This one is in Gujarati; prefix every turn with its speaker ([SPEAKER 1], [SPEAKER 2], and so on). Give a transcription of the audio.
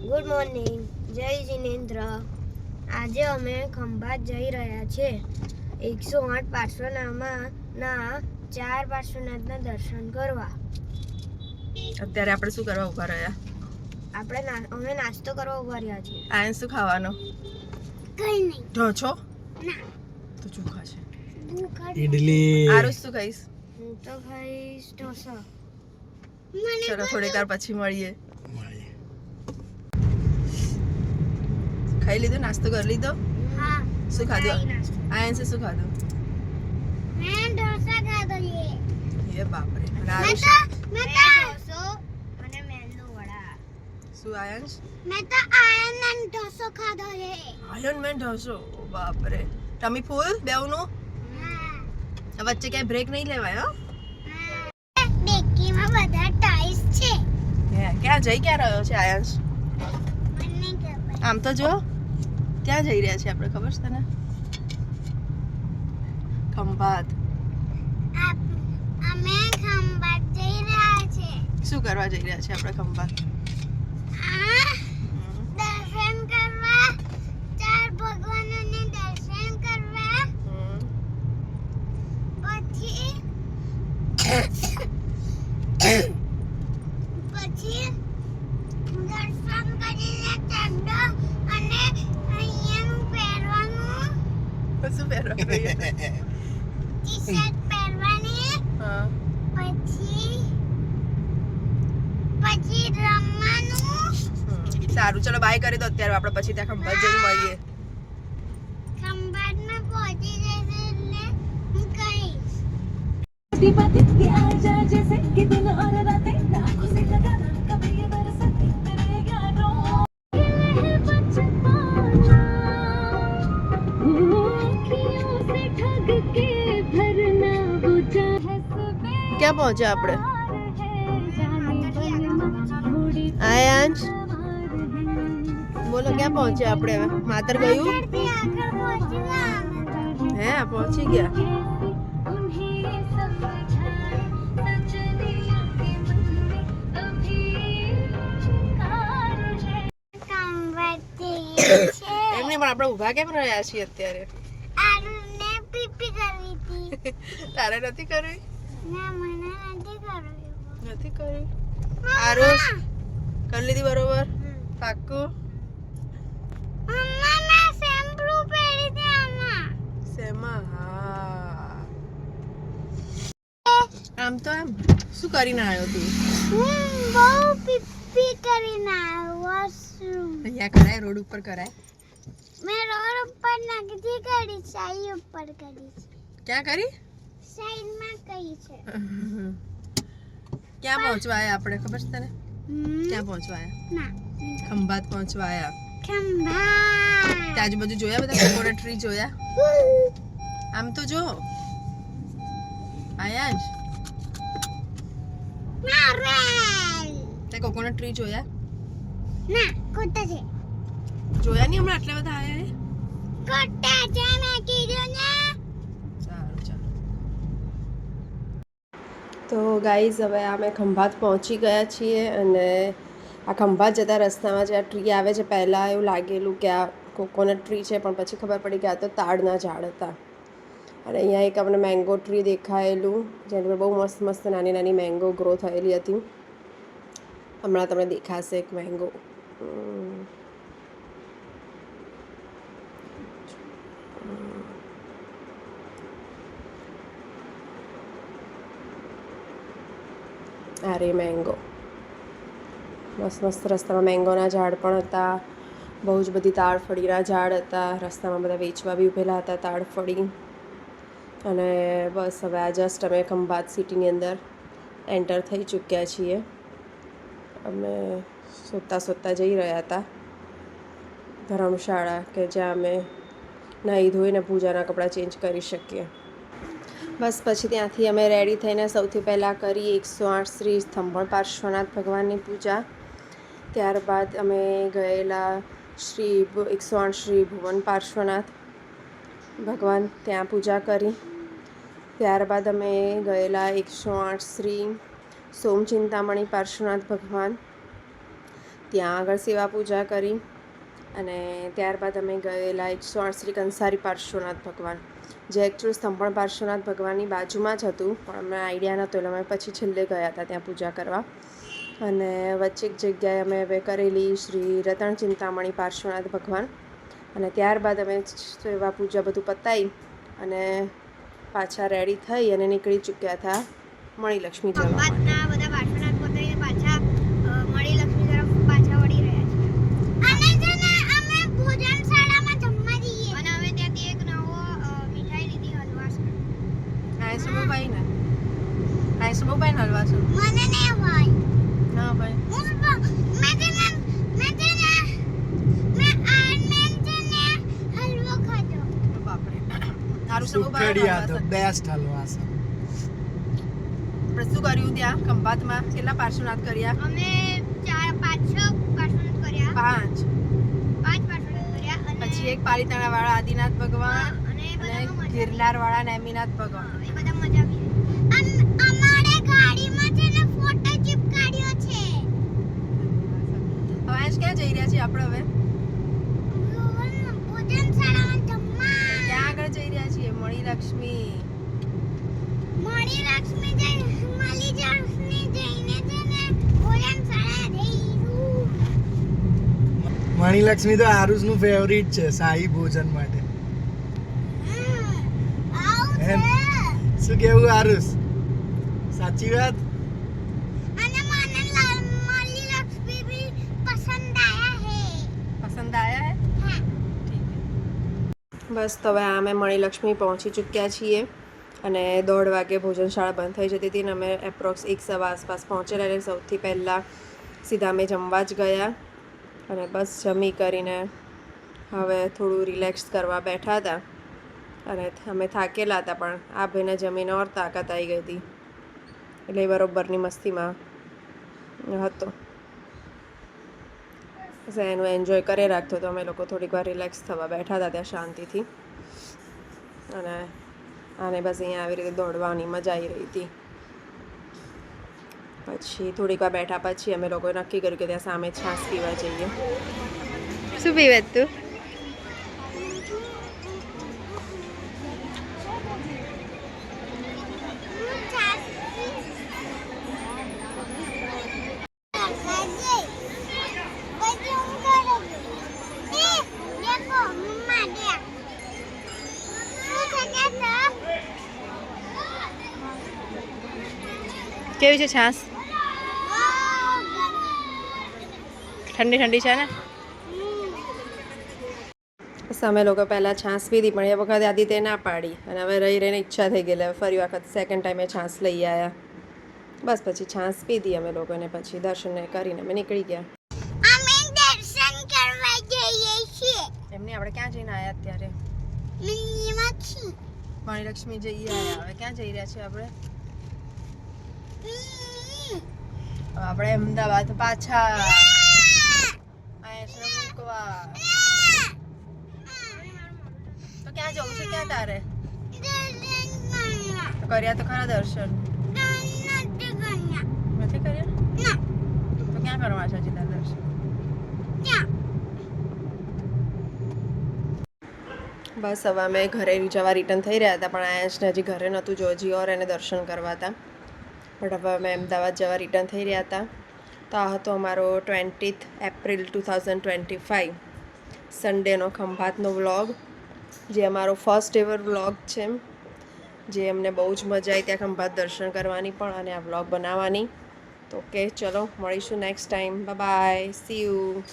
[SPEAKER 1] ગુડ મોર્નિંગ, જય જિનેન્દ્ર. આજે અમે ખંભાત જઈ રહ્યા છે 108 પાર્શ્વનાથના 4 પાર્શ્વનાથના દર્શન કરવા.
[SPEAKER 2] અત્યારે આપણે શું કરવા ઉભા રહ્યા?
[SPEAKER 1] અમે નાસ્તો કરવા ઉભા રહ્યા છીએ.
[SPEAKER 2] આયન શું ખાવાનો?
[SPEAKER 1] કઈ નહીં.
[SPEAKER 2] ઢોસો?
[SPEAKER 1] ના.
[SPEAKER 2] તો ચોખા છે.
[SPEAKER 3] ઇડલી.
[SPEAKER 2] આરુષ શું ખાઈશ?
[SPEAKER 1] હું તો ખાઈશ ઢોસા.
[SPEAKER 2] ચલો થોડીક વાર પછી મળીએ. ખાઈ લીધું? નાસ્તો કરી લીધો?
[SPEAKER 1] હા.
[SPEAKER 2] શું ખાધું?
[SPEAKER 1] નાસ્તો.
[SPEAKER 2] આયન શું ખાધું?
[SPEAKER 1] મેં ઢોસા ખાધો છે.
[SPEAKER 2] એ બાપરે. અને આરુષ
[SPEAKER 1] મેં ઢોસો અને મેંદુ વડા.
[SPEAKER 2] શું આયન?
[SPEAKER 1] મેં તો આયન ઢોસો ખાધો છે.
[SPEAKER 2] આયન મેન ઢોસો. ઓ બાપરે. ટમી ફૂલ બેવનું? વચ્ચે ક્યાંય બ્રેક નહીં લેવાય હો.
[SPEAKER 1] ડેકીમાં બધા ટાઈસ છે.
[SPEAKER 2] ક્યાં જઈ ક્યાં રહ્યો છે આયંશ?
[SPEAKER 1] મને ખબર.
[SPEAKER 2] આમ તો જો ક્યાં જઈ રહ્યા છે આપણે, ખબર છે તને? ખંભાત.
[SPEAKER 1] અમે ખંભાત જઈ રહ્યા છે.
[SPEAKER 2] શું કરવા જઈ રહ્યા છે આપણે ખંભાત?
[SPEAKER 1] દર્શન કરવા, 4 ભગવાનોને દર્શન કરવા. પછી દર્શન કરીને ચંડો અને અહીંયાનું પહેરવાનું,
[SPEAKER 2] શું પહેરવાનું?
[SPEAKER 1] ટી-શર્ટ પહેરવાની.
[SPEAKER 2] હા.
[SPEAKER 1] પછી રમવાનું.
[SPEAKER 2] સારું, ચલો બાય કરી દો અત્યારે. આપણે પછી ત્યાં ખંભાત જઈને મળીએ.
[SPEAKER 1] ખંભાતમાં પહોંચી જશે એટલે હું કહીશ.
[SPEAKER 2] ક્યાં પહોંચ્યા આપણે? આયાંશ બોલો, ક્યાં પહોંચ્યા આપણે હવે? માતર ગયું? હે, પહોંચી ગયા. એમની પણ આપણે ઊભા કેમ રહ્યા છીએ અત્યારે?
[SPEAKER 1] આરુને પીપી કરવી હતી.
[SPEAKER 2] તારે નથી કરવી?
[SPEAKER 1] ના, મને નથી કરવી.
[SPEAKER 2] નથી કરવી. આરુષ કરી લીધી બરોબર? પાક્કું?
[SPEAKER 1] મમ્મા મેં શેમ્પૂ પહેરી હતી આમાં.
[SPEAKER 2] શેમાં? હા. આમ તો એમ શું કરીને આવ્યો તું?
[SPEAKER 1] બહુ પીપી કરીને આવ્યો. વોશરૂમ
[SPEAKER 2] અહીંયા કરાય? રોડ ઉપર કરાય?
[SPEAKER 1] મેં રોડ ઉપર નથી કરી, સાઈ ઉપર કરી છે.
[SPEAKER 2] ક્યાં કરી?
[SPEAKER 1] સાઈડમાં કરી છે.
[SPEAKER 2] ક્યાં પહોંચવા આયા આપણે, ખબર છે તને? ક્યાં પહોંચવા આયા?
[SPEAKER 1] ના,
[SPEAKER 2] ખંભાત પહોંચવા આયા.
[SPEAKER 1] ખંભાત.
[SPEAKER 2] ત્યાં આજુબાજુ જોયા બધા કોકોનટ ટ્રી જોયા? આમ તો જો આયાંશ,
[SPEAKER 1] નારેલ.
[SPEAKER 2] ત્યાં કોકોનટ ટ્રી જોયા?
[SPEAKER 1] ના, ખોટા છે.
[SPEAKER 2] જોયા નહીં હમણાં આટલા બધા આયા?
[SPEAKER 1] ખોટા છે મેં કીધું ને.
[SPEAKER 2] સારું, ચાલો. તો ગાઈઝ, હવે અમે ખંભાત પહોંચી ગયા છીએ અને આ ખંભાત જતા રસ્તામાં જે આ ટ્રી આવે છે, પહેલાં એવું લાગેલું કે આ કોકોનટ ટ્રી છે, પણ પછી ખબર પડી કે આ તો તાડના ઝાડ હતા. અને અહીંયા એક અમને મેંગો ટ્રી દેખાયેલું, જેની પર બહુ મસ્ત મસ્ત નાની નાની મેંગો ગ્રો થયેલી હતી. હમણાં તમને દેખાશે એક મેંગો. અરે મેંગો મસ્ત મસ્ત રસ્તામાં મેંગોના ઝાડ પણ હતા. બહુ જ બધી તાડફળીના ઝાડ હતા. રસ્તામાં બધા વેચવા બી ઊભેલા હતા તાડફળી. અને બસ હવે આ જસ્ટ અમે ખંભાત સિટીની અંદર એન્ટર થઈ ચૂક્યા છીએ. અમે શોધતા જઈ રહ્યા હતા ધર્મશાળા, કે જ્યાં અમે નાહી ધોઈને પૂજાના કપડાં ચેન્જ કરી શકીએ. બસ પછી ત્યાંથી અમે રેડી થઈને સૌથી પહેલાં કરી 108 શ્રી સ્તંભણ પાર્શ્વનાથ ભગવાનની પૂજા. ત્યારબાદ અમે ગયેલા 108 શ્રી ભુવન પાર્શ્વનાથ ભગવાન, ત્યાં પૂજા કરી. ત્યારબાદ અમે ગયેલા 108 શ્રી સોમચિંતામણી પાર્શ્વનાથ ભગવાન, ત્યાં આગળ સેવા પૂજા કરી અને ત્યારબાદ અમે ગયેલા 108 શ્રી કંસારી પાર્શ્વનાથ ભગવાન, જે એકચ્યુઅલ સ્તંભણ પાર્શ્વનાથ ભગવાનની બાજુમાં જ હતું, પણ અમને આઈડિયા નહોતો એટલે અમે પછી છેલ્લે ગયા હતા ત્યાં પૂજા કરવા. અને વચ્ચે એક જગ્યાએ અમે હવે કરેલી શ્રી રતન ચિંતામણી પાર્શ્વનાથ ભગવાન, અને ત્યારબાદ અમે સેવા પૂજા બધું પતાવી અને પાછા રેડી થઈ અને નીકળી ચૂક્યા હતા મણિલક્ષ્મી જવા માટે.
[SPEAKER 1] બધા પાર્શ્વનાથ પતાવીને પાછા મણિલક્ષ્મી તરફ પાછા વળી રહ્યા છે. અને છે ને અમે ભોજનશાળામાં જમવા જઈએ અને અમે ત્યાંથી એક નવો મીઠાઈ લીધી હલવા છે.
[SPEAKER 2] આઈસમોભાઈ ને હલવા છે.
[SPEAKER 1] મને નહીં ભાઈ.
[SPEAKER 2] ના ભાઈ,
[SPEAKER 1] હલવો ખાધો.
[SPEAKER 2] બાપરે. સારું
[SPEAKER 3] સુખડિયા તો બેસ્ટ હલવા છે.
[SPEAKER 2] આપણે શું કર્યું ત્યાં ખંભાતમાં? કેટલા પાર્શ્વનાથ કર્યા?
[SPEAKER 1] અમે 4-5-6 પાર્શ્વનાથ કર્યા.
[SPEAKER 2] 5.
[SPEAKER 1] 5 પાર્શ્વનાથ કર્યા અને
[SPEAKER 2] પછી એક પાલિતાણા વાળા આદિનાથ ભગવાન
[SPEAKER 1] અને એ
[SPEAKER 2] અને
[SPEAKER 1] બધામાં મજા
[SPEAKER 2] ગિરનાર વાળા નેમિનાથ ભગવાન.
[SPEAKER 1] એ બધા મજા આવી. અમારે ગાડીમાં છે ને ફોટો ચિપકાડ્યો છે.
[SPEAKER 2] હવે આજ ક્યાં જઈ રહ્યા છીએ આપણે? હવે
[SPEAKER 1] ભોજનશાળામાં જમવા.
[SPEAKER 2] ક્યાં આગળ જઈ રહ્યા છીએ? મણિલક્ષ્મી.
[SPEAKER 1] મણિલક્ષ્મી જઈને છે ને ભોજનશાળા જઈશું.
[SPEAKER 3] મણિલક્ષ્મી તો આરુષનું ફેવરિટ છે શાહી ભોજન માટે.
[SPEAKER 1] આવું
[SPEAKER 3] એમ?
[SPEAKER 1] છે.
[SPEAKER 3] શું કેવું આરુષ? સાચી વાત?
[SPEAKER 1] અને મને મણિલક્ષ્મી भी पसंद आया है.
[SPEAKER 2] પસંદ આયા હે?
[SPEAKER 1] हाँ.
[SPEAKER 2] બસ તો હવે અમે મણિલક્ષ્મી પહોંચી ચૂક્યા છીએ અને 1:30 વાગે ભોજનશાળા બંધ થઈ જતી હતી ને અમે એપ્રોક્સ 1:15 આસપાસ પહોંચેલા. એટલે સૌથી પહેલાં સીધા અમે જમવા જ ગયા અને બસ જમી કરીને હવે થોડું રિલેક્સ કરવા બેઠા હતા અને અમે થાકેલા હતા, પણ આ ભાઈને જમીને ઓર તાકાત આવી ગઈ હતી એટલે એ બરોબરની મસ્તીમાં હતો. બસ એનું એન્જોય કરી રાખતો તો અમે લોકો થોડીક વાર રિલેક્સ થવા બેઠા હતા ત્યાં શાંતિથી. અને આને બસ અહીંયા આવી રીતે દોડવાની મજા આવી રહી હતી. પછી થોડીક વાર બેઠા પછી અમે લોકોએ નક્કી કર્યું કે ત્યાં સામે છાશ પીવા જઈએ. શું પીવે તું? કેવી છે છાશ? ઠંડી ઠંડી છે ને? અમે લોકો પહેલાં છાશ પીધી પણ એ વખતે આદિત્ય ના પાડી અને હવે રહીને ઈચ્છા થઈ ગયેલી. હવે ફરી વખત સેકન્ડ ટાઈમે છાશ લઈ આવ્યા. બસ પછી છાશ પીધી અમે લોકોને, પછી દર્શન કરીને અમે નીકળી ગયા.
[SPEAKER 1] અમે દર્શન કરવા જઈએ છીએ.
[SPEAKER 2] એમને આપણે ક્યાં જઈને આવ્યા અત્યારે?
[SPEAKER 1] મીનાક્ષી.
[SPEAKER 2] મણિલક્ષ્મી જઈએ આવ્યા. હવે ક્યાં જઈ રહ્યા છીએ આપણે? હવે આપણે અમદાવાદ પાછા મૂકવા. તો ક્યાં જવું છે? ક્યાં તારે? કર્યા તો ખરા દર્શન? નથી કર્યા? તો ક્યાં કરવા છે હજી તારા દર્શન? બસ હવે અમે ઘરે જવા રિટર્ન થઈ રહ્યા હતા, પણ આયાશને હજી ઘરે નહોતું જો, હજી ઓર એને દર્શન કરવા હતા. બટ હવે અમે અમદાવાદ જવા રિટર્ન થઈ રહ્યા હતા. તો આ હતો અમારો 20th એપ્રિલ 2025 સન્ડેનો ખંભાતનો વ્લોગ, જે અમારો ફર્સ્ટ એવર વ્લોગ છે, જે અમને બહુ જ મજા આવી ત્યાં ખંભાત દર્શન કરવાની પણ અને આ વ્લોગ બનાવવાની. તો ઓકે, ચલો મળીશું next time. Bye bye, C you.